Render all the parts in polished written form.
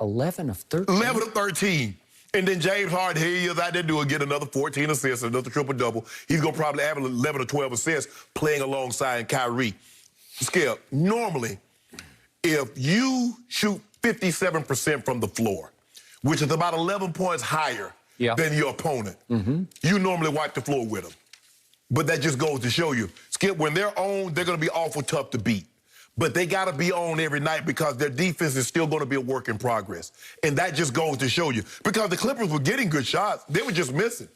11 of 13. 11 of 13. And then James Harden, here he is out there doing, get another 14 assists, another triple-double. He's going to probably average 11 or 12 assists playing alongside Kyrie. Skip, normally, if you shoot 57% from the floor, which is about 11 points higher than your opponent, you normally wipe the floor with them. But that just goes to show you, Skip, when they're on, they're going to be awful tough to beat. But they got to be on every night because their defense is still going to be a work in progress. And that just goes to show you. Because the Clippers were getting good shots, they were just missing.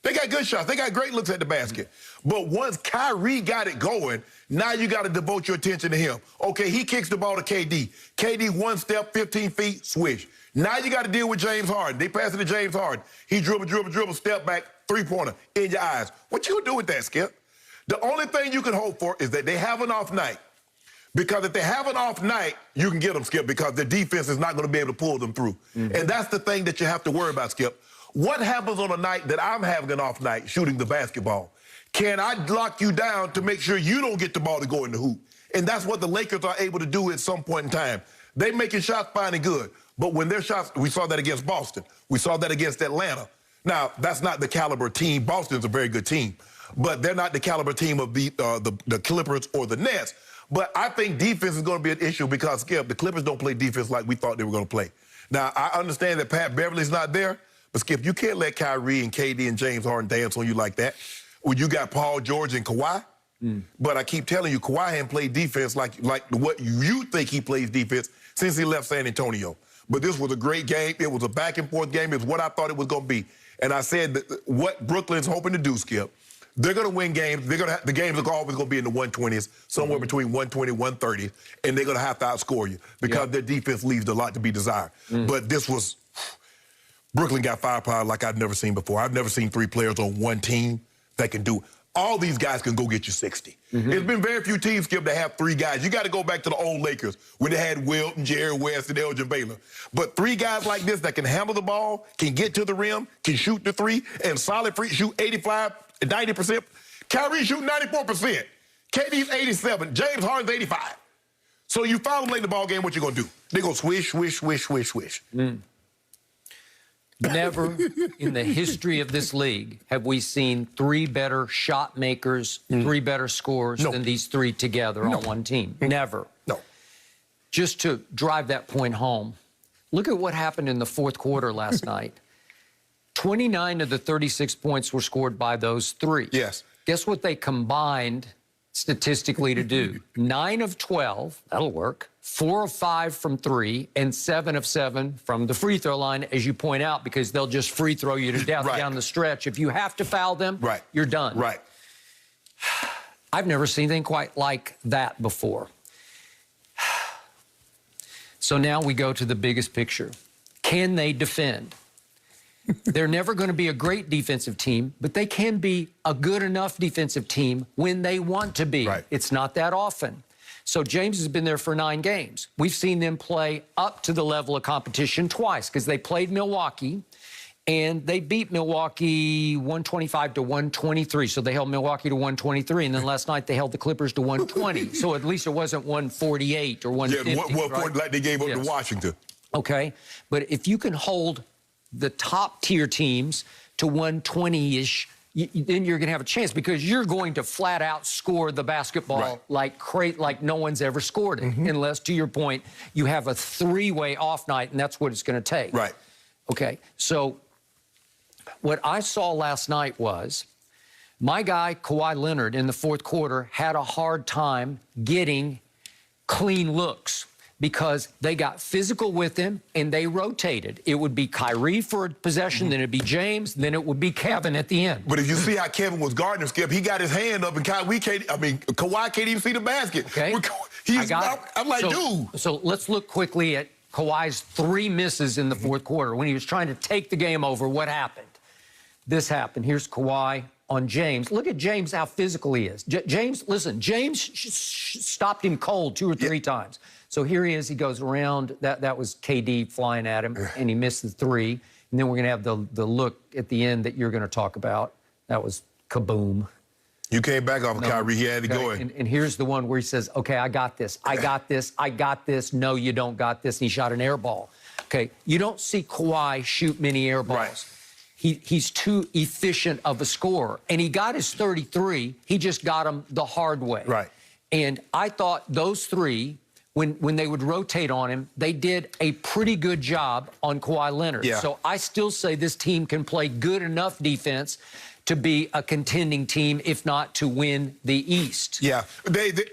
They got good shots. They got great looks at the basket. But once Kyrie got it going, now you got to devote your attention to him. Okay, he kicks the ball to KD. KD one step, 15 feet, swish. Now you got to deal with James Harden. They pass it to James Harden. He dribble, step back, three-pointer in your eyes. What you do with that, Skip? The only thing you can hope for is that they have an off night. Because if they have an off night, you can get them, Skip, because their defense is not going to be able to pull them through. And that's the thing that you have to worry about, Skip. What happens on a night that I'm having an off night shooting the basketball? Can I lock you down to make sure you don't get the ball to go in the hoop? And that's what the Lakers are able to do at some point in time. They making shots fine and good. But when their shots, we saw that against Boston. We saw that against Atlanta. Now, that's not the caliber team. Boston's a very good team. But they're not the caliber team of the Clippers or the Nets. But I think defense is going to be an issue because, Skip, the Clippers don't play defense like we thought they were going to play. Now, I understand that Pat Beverly's not there, but, Skip, you can't let Kyrie and KD and James Harden dance on you like that. When you got Paul George and Kawhi. But I keep telling you, Kawhi hadn't played defense like what you think he plays defense since he left San Antonio. But this was a great game. It was a back-and-forth game. It was what I thought it was going to be. And I said that what Brooklyn's hoping to do, Skip, they're going to win games. The games are always going to be in the 120s, somewhere between 120 and 130, and they're going to have to outscore you because their defense leaves a lot to be desired. But this was, Brooklyn got firepower like I've never seen before. I've never seen three players on one team that can do it. All these guys can go get you 60. There's been very few teams, Skip, that have three guys. You got to go back to the old Lakers when they had Wilt and Jerry West and Elgin Baylor. But three guys like this that can handle the ball, can get to the rim, can shoot the three, and solid free, shoot 85, 90%. Kyrie shooting 94%. KD's 87. James Harden's 85. So you foul them late in the ball game, what you going to do? They're going to swish, swish, swish, swish, swish. Never in the history of this league have we seen three better shot makers, three better scorers than these three together on one team. Never. No. Just to drive that point home, look at what happened in the fourth quarter last night. 29 of the 36 points were scored by those three. Yes. Guess what they combined statistically to do? 9 of 12, that'll work. 4 of 5 from 3, and 7 of 7 from the free throw line, as you point out, because they'll just free throw you to death down the stretch. If you have to foul them, you're done. Right. I've never seen anything quite like that before. So now we go to the biggest picture. Can they defend? They're never going to be a great defensive team, but they can be a good enough defensive team when they want to be. It's not that often. So James has been there for 9 games. We've seen them play up to the level of competition twice because they played Milwaukee, and they beat Milwaukee 125 to 123. So they held Milwaukee to 123, and then last night they held the Clippers to 120. So at least it wasn't 148 or 150. Yeah, like they gave up to Washington. Okay, but if you can hold the top-tier teams to 120-ish, then you're going to have a chance because you're going to flat-out score the basketball like no one's ever scored it, unless, to your point, you have a three-way off night, and that's what it's going to take. Right. Okay, so what I saw last night was my guy, Kawhi Leonard, in the fourth quarter had a hard time getting clean looks, because they got physical with him and they rotated. It would be Kyrie for a possession, then it'd be James, then it would be Kevin at the end. But if you see how Kevin was guarding him, Skip, he got his hand up and Kawhi can't even see the basket. Okay. I'm like, dude. So let's look quickly at Kawhi's 3 misses in the fourth quarter. When he was trying to take the game over, what happened? This happened. Here's Kawhi on James. Look at James, how physical he is. James, listen, James stopped him cold 2 or 3 times. So here he is. He goes around. That was KD flying at him, and he missed the 3. And then we're going to have the look at the end that you're going to talk about. That was kaboom. You came back off of Kyrie. He had to go in. And here's the one where he says, okay, I got this. I got this. I got this. No, you don't got this. And he shot an air ball. Okay, you don't see Kawhi shoot many air balls. Right. He's too efficient of a scorer. And he got his 33. He just got them the hard way. Right. And I thought those three, when they would rotate on him, they did a pretty good job on Kawhi Leonard. Yeah. So I still say this team can play good enough defense to be a contending team, if not to win the East. Yeah,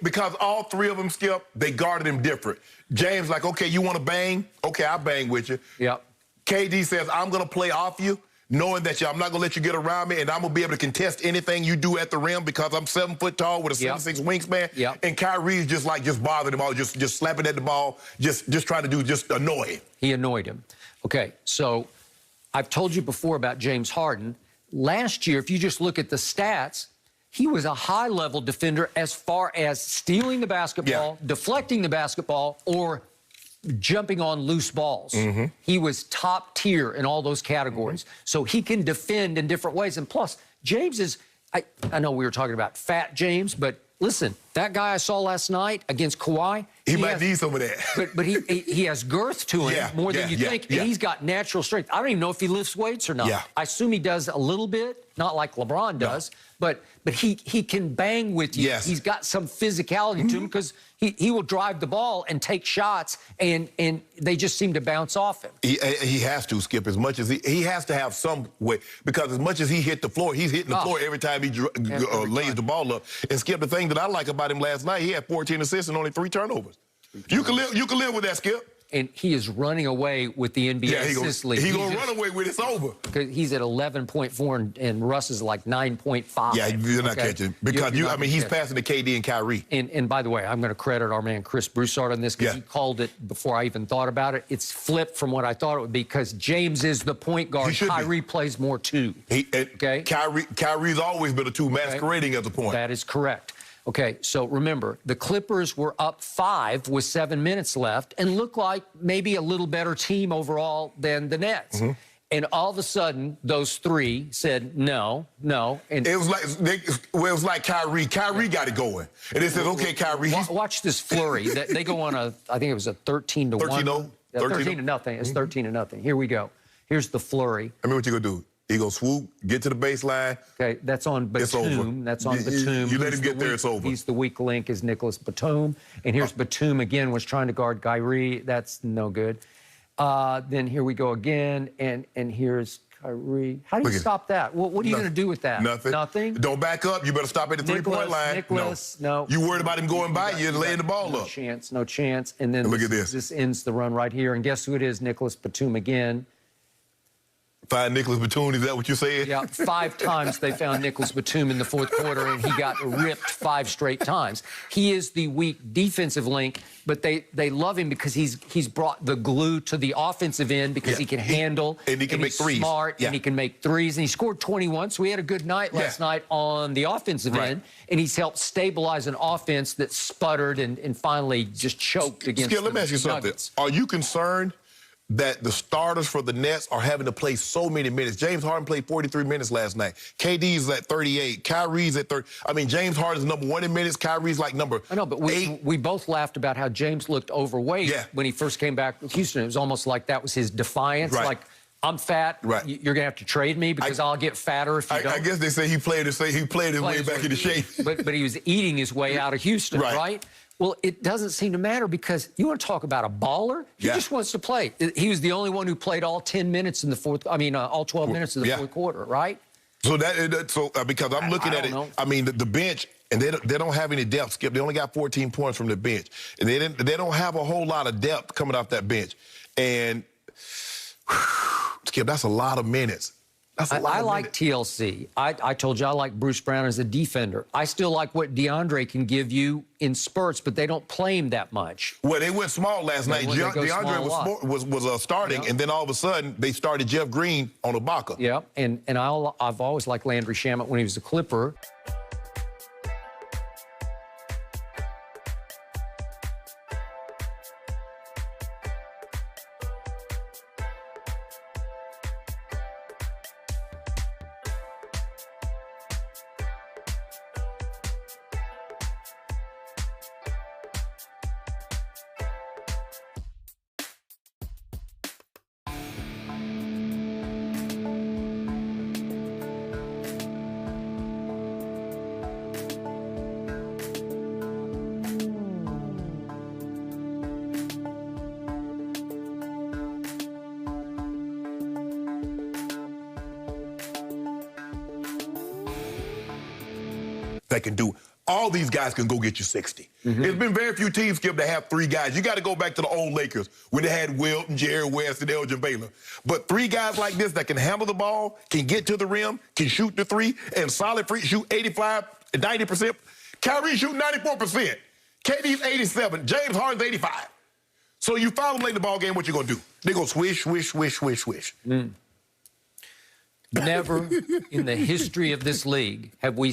because all three of them, Skip, they guarded him different. James, like, okay, you want to bang? Okay, I'll bang with you. Yep. KD says, I'm going to play off you, knowing that I'm not going to let you get around me, and I'm going to be able to contest anything you do at the rim because I'm 7 foot tall with a 7'6" wingspan. Yep. And Kyrie's just bothering him all, just slapping at the ball, just trying to just annoy him. He annoyed him. Okay, so I've told you before about James Harden. Last year, if you just look at the stats, he was a high-level defender as far as stealing the basketball, deflecting the basketball, or jumping on loose balls. He was top tier in all those categories. So he can defend in different ways. And plus, James is, I know we were talking about fat James, but listen, that guy I saw last night against Kawhi, he might need some of that. But he has girth to him more than you think. And he's got natural strength. I don't even know if he lifts weights or not. I assume he does a little bit, not like LeBron does, but he can bang with you. He's got some physicality to him because he will drive the ball and take shots, and they just seem to bounce off him. He has to, Skip, as much as he has to have some way, because as much as he hit the floor, he's hitting the floor every time he lays the ball up. And Skip, the thing that I like about him last night, he had 14 assists and only 3 turnovers. You can live with that, Skip. And he is running away with the NBA assist league. He's going to run away with it. It's over. Because he's at 11.4 and Russ is like 9.5. Yeah, you're not catching. Because, he's passing to KD and Kyrie. And by the way, I'm going to credit our man Chris Broussard on this because he called it before I even thought about it. It's flipped from what I thought it would be because James is the point guard. Kyrie plays more two. Kyrie's always been a two, masquerading as a point. That is correct. Okay, so remember, the Clippers were up 5 with 7 minutes left and looked like maybe a little better team overall than the Nets. And all of a sudden, those three said, no. And it was like Kyrie. Kyrie got it going. And they said, okay, Kyrie. Watch this flurry. They go on I think it was a 13-1. 13-0. 13-0. It's 13-0. Here we go. Here's the flurry. I mean, what you going to do? He gonna swoop, get to the baseline. Okay, that's on Batum. It's over. That's on Batum. You let him get there, it's over. He's the weak link is Nicholas Batum. And here's Batum again, was trying to guard Kyrie. That's no good. Then here we go again, and here's Kyrie. How do you stop that? What are you going to do with that? Nothing. Nothing? Don't back up. You better stop at the three-point line. Nicholas, no. You worried about him going by you and laying the ball up. No chance. And then look at this. This ends the run right here. And guess who it is? Nicholas Batum again. Find Nicholas Batum, is that what you're saying? Yeah, 5 times they found Nicholas Batum in the fourth quarter, and he got ripped 5 straight times. He is the weak defensive link, but they love him because he's brought the glue to the offensive end because he can handle, and he can make threes. Smart, and he can make threes, and he scored 21, so he had a good night last night on the offensive end, and he's helped stabilize an offense that sputtered and finally just choked against the let me ask you something. Are you concerned that the starters for the Nets are having to play so many minutes? James Harden played 43 minutes last night. KD's at 38. Kyrie's at 30. I mean, James Harden's number 1 in minutes. Kyrie's like number 8. I know, but we both laughed about how James looked overweight when he first came back with Houston. It was almost like that was his defiance. Like, I'm fat. You're going to have to trade me because I'll get fatter if you don't. I guess they say he played his way back into shape. But he was eating his way out of Houston, right? Well, it doesn't seem to matter because you want to talk about a baller? He just wants to play. He was the only one who played all 10 minutes in the fourth. I mean, all 12 minutes in the fourth quarter, right? So because I'm looking at it, I mean, the bench, and they don't have any depth, Skip. They only got 14 points from the bench, and they don't have a whole lot of depth coming off that bench. And Skip, that's a lot of minutes. I like TLC. I told you I like Bruce Brown as a defender. I still like what DeAndre can give you in spurts, but they don't play him that much. Well, they went small last night. DeAndre was starting, and then all of a sudden they started Jeff Green on Ibaka. Yeah, and I've always liked Landry Shamet when he was a Clipper. that can do it. All these guys can go get you 60. It's been very few teams, Skip, that have 3 guys. You got to go back to the old Lakers when they had Wilt and Jerry West and Elgin Baylor. But 3 guys like this that can handle the ball, can get to the rim, can shoot the 3, and solid free, shoot 85, 90%. Kyrie shooting 94%. KD's 87. James Harden's 85. So you foul them late in the ball game, what you going to do? They're going to swish, swish, swish, swish, swish. Never in the history of this league have we